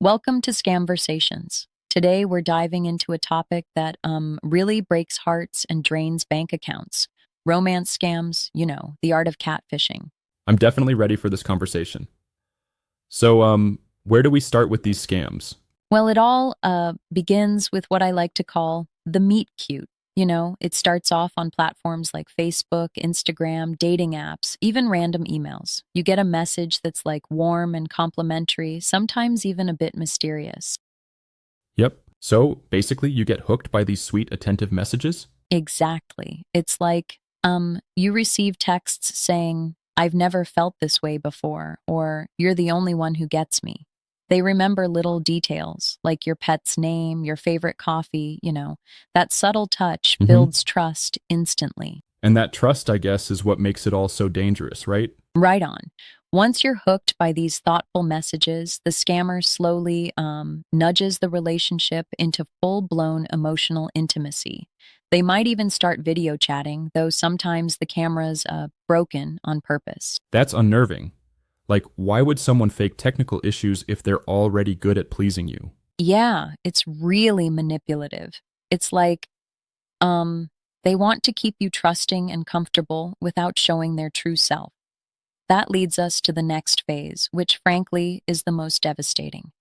Welcome to Scamversations. Today we're diving into a topic that really breaks hearts and drains bank accounts. Romance scams, the art of catfishing. I'm definitely ready for this conversation. So, where do we start with these scams? Well, it all begins with what I like to call the meet cute. It starts off on platforms like Facebook, Instagram, dating apps, even random emails. You get a message that's like warm and complimentary, sometimes even a bit mysterious. Yep. So, basically, you get hooked by these sweet, attentive messages? Exactly. It's like, you receive texts saying, I've never felt this way before, or you're the only one who gets me. They remember little details, like your pet's name, your favorite coffee. That subtle touch Mm-hmm. builds trust instantly. And that trust, I guess, is what makes it all so dangerous, right? Right on. Once you're hooked by these thoughtful messages, the scammer slowly nudges the relationship into full blown emotional intimacy. They might even start video chatting, though sometimes the camera's broken on purpose. That's unnerving. Like, why would someone fake technical issues if they're already good at pleasing you? Yeah, it's really manipulative. It's like um, they want to keep you trusting and comfortable without showing their true self. That leads us to the next phase, which frankly is the most devastating,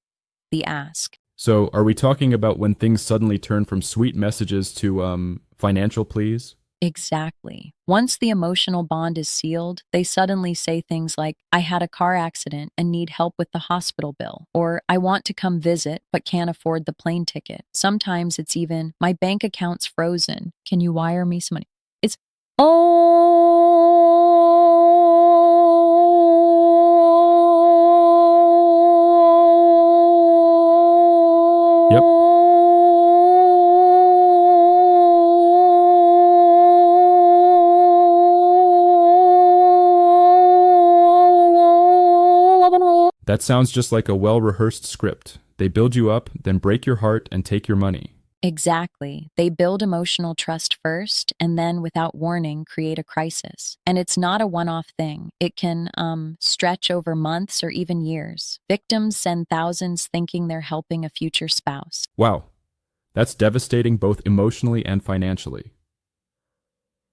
the ask. So, are we talking about when things suddenly turn from sweet messages to, financial pleas? Exactly. Once the emotional bond is sealed, they suddenly say things like, I had a car accident and need help with the hospital bill, or I want to come visit but can't afford the plane ticket. Sometimes it's even, my bank account's frozen. Can you wire me some money? It's, Yep. That sounds just like a well rehearsed script. They build you up, then break your heart and take your money. Exactly. They build emotional trust first and then, without warning, create a crisis. And it's not a one off thing, it can stretch over months or even years. Victims send thousands thinking they're helping a future spouse. Wow, that's devastating both emotionally and financially.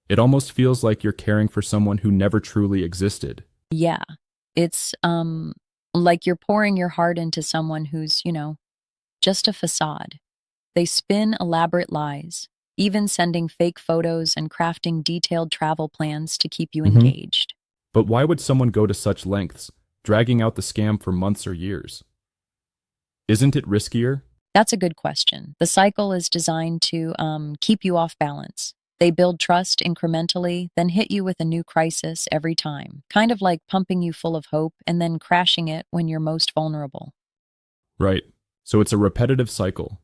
It almost feels like you're caring for someone who never truly existed. Yeah, it's like you're pouring your heart into someone who's, just a facade. They spin elaborate lies, even sending fake photos and crafting detailed travel plans to keep you hmm engaged. But why would someone go to such lengths, dragging out the scam for months or years? Isn't it riskier? That's a good question. The cycle is designed to keep you off balance. They build trust incrementally, then hit you with a new crisis every time, kind of like pumping you full of hope and then crashing it when you're most vulnerable. Right. So it's a repetitive cycle.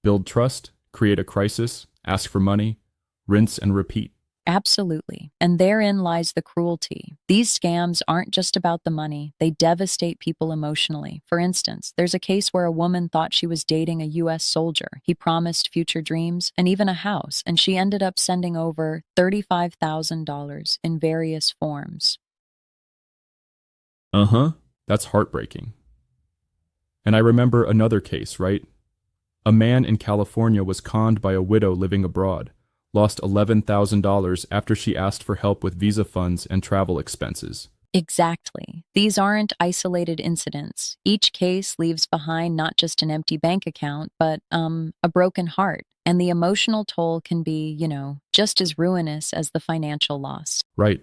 Build trust, create a crisis, ask for money, rinse and repeat. Absolutely. And therein lies the cruelty. These scams aren't just about the money, they devastate people emotionally. For instance, there's a case where a woman thought she was dating a U.S. soldier. He promised future dreams and even a house, and she ended up sending over $35,000 in various forms. Uh huh. That's heartbreaking. And I remember another case, right? A man in California was conned by a widow living abroad, lost $11,000 after she asked for help with visa funds and travel expenses. Exactly. These aren't isolated incidents. Each case leaves behind not just an empty bank account, but a broken heart. And the emotional toll can be, just as ruinous as the financial loss. Right.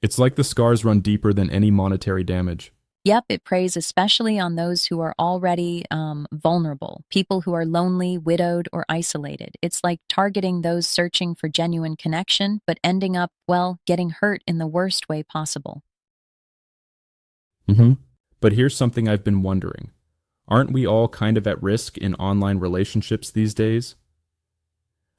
It's like the scars run deeper than any monetary damage. Yep, it preys especially on those who are already vulnerable, people who are lonely, widowed, or isolated. It's like targeting those searching for genuine connection, but ending up, well, getting hurt in the worst way possible. hmm But here's something I've been wondering. Aren't we all kind of at risk in online relationships these days?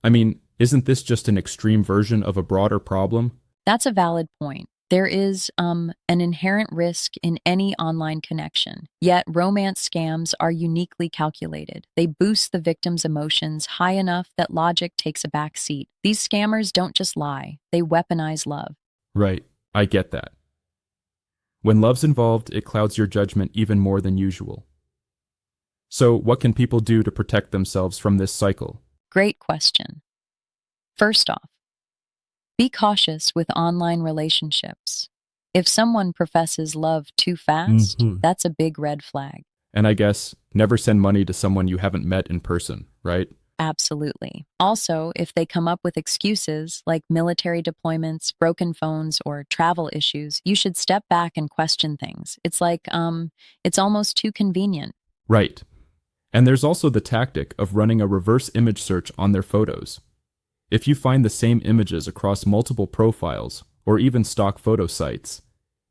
I mean, isn't this just an extreme version of a broader problem? That's a valid point. There is an inherent risk in any online connection, yet romance scams are uniquely calculated. They boost the victim's emotions high enough that logic takes a back seat. These scammers don't just lie, they weaponize love. Right, I get that. When love's involved, it clouds your judgment even more than usual. So, what can people do to protect themselves from this cycle? Great question. First off, be cautious with online relationships. If someone professes love too fast, Mhm. that's a big red flag. And I guess never send money to someone you haven't met in person, right? Absolutely. Also, if they come up with excuses like military deployments, broken phones, or travel issues, you should step back and question things. It's almost too convenient. Right. And there's also the tactic of running a reverse image search on their photos. If you find the same images across multiple profiles, or even stock photo sites,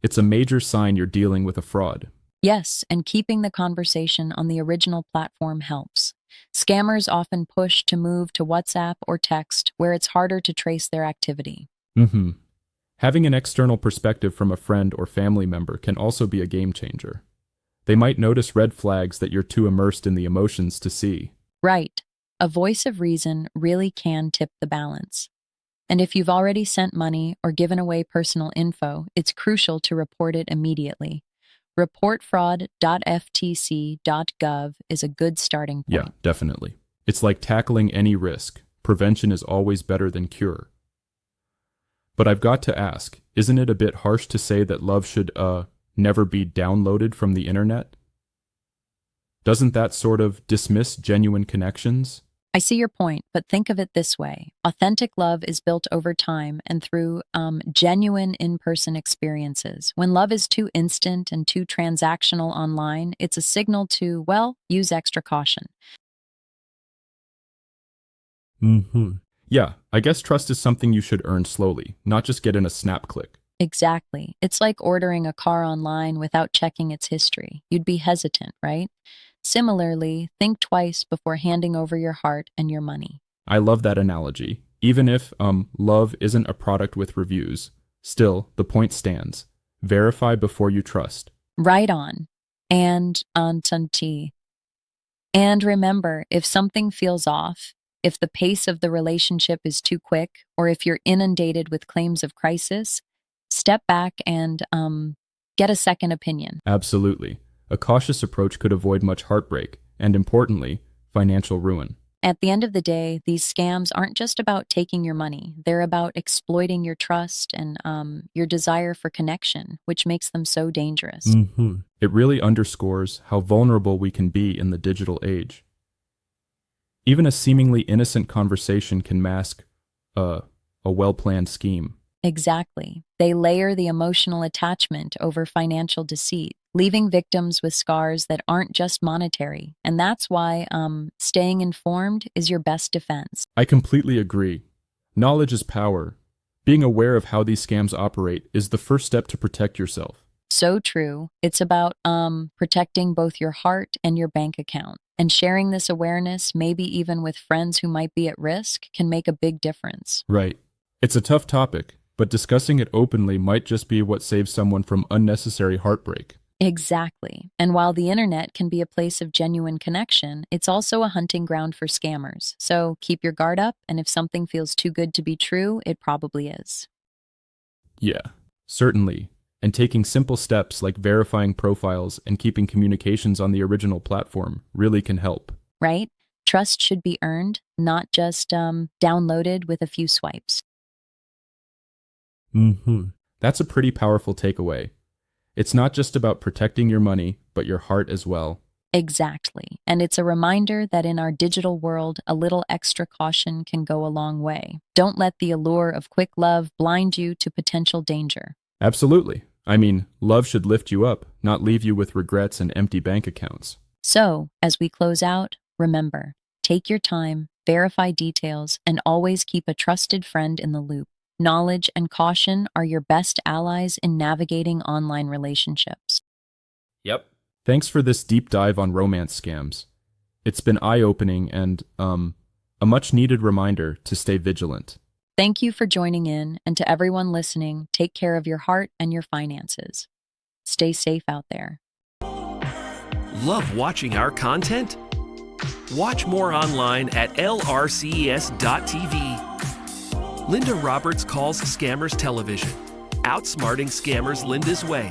it's a major sign you're dealing with a fraud. Yes, and keeping the conversation on the original platform helps. Scammers often push to move to WhatsApp or text, where it's harder to trace their activity. Mm-hmm. Having an external perspective from a friend or family member can also be a game changer. They might notice red flags that you're too immersed in the emotions to see. Right. A voice of reason really can tip the balance. And if you've already sent money or given away personal info, it's crucial to report it immediately. Reportfraud.ftc.gov is a good starting Yeah, point. definitely. It's like tackling any risk. Prevention is always better than cure. But I've got to ask, isn't it a bit harsh to say that love should, never be downloaded from the internet? Doesn't that sort of dismiss genuine connections? I see your point, but think of it this way. Authentic love is built over time and through genuine in person experiences. When love is too instant and too transactional online, it's a signal to, well, use extra caution. Mm-hmm. Yeah, I guess trust is something you should earn slowly, not just get in a snap click. Exactly. It's like ordering a car online without checking its history. You'd be hesitant, right? Similarly, think twice before handing over your heart and your money. I love that analogy. Even if love isn't a product with reviews, still, the point stands. Verify before you trust. Right on. And Antanti. And remember, if something feels off, if the pace of the relationship is too quick, or if you're inundated with claims of crisis, step back and get a second opinion. Absolutely. A cautious approach could avoid much heartbreak and, importantly, financial ruin. At the end of the day, these scams aren't just about taking your money. They're about exploiting your trust and your desire for connection, which makes them so dangerous. Mm-hmm. It really underscores how vulnerable we can be in the digital age. Even a seemingly innocent conversation can mask a well-planned scheme. Exactly. They layer the emotional attachment over financial deceit, leaving victims with scars that aren't just monetary. And that's why staying informed is your best defense. I completely agree. Knowledge is power. Being aware of how these scams operate is the first step to protect yourself. So true. It's about protecting both your heart and your bank account. And sharing this awareness, maybe even with friends who might be at risk, can make a big difference. Right. It's a tough topic, but discussing it openly might just be what saves someone from unnecessary heartbreak. Exactly. And while the internet can be a place of genuine connection, it's also a hunting ground for scammers. So keep your guard up, and if something feels too good to be true, it probably is. Yeah, certainly. And taking simple steps like verifying profiles and keeping communications on the original platform really can help. Right? Trust should be earned, not just downloaded with a few swipes. Mm-hmm. That's a pretty powerful takeaway. It's not just about protecting your money, but your heart as well. Exactly. And it's a reminder that in our digital world, a little extra caution can go a long way. Don't let the allure of quick love blind you to potential danger. Absolutely. I mean, love should lift you up, not leave you with regrets and empty bank accounts. So, as we close out, remember, take your time, verify details, and always keep a trusted friend in the loop. Knowledge and caution are your best allies in navigating online relationships. Yep. Thanks for this deep dive on romance scams. It's been eye-opening and, a much-needed reminder to stay vigilant. Thank you for joining in, and to everyone listening, take care of your heart and your finances. Stay safe out there. Love watching our content? Watch more online at lrces.tv. Linda Roberts calls scammers television, outsmarting scammers Linda's way.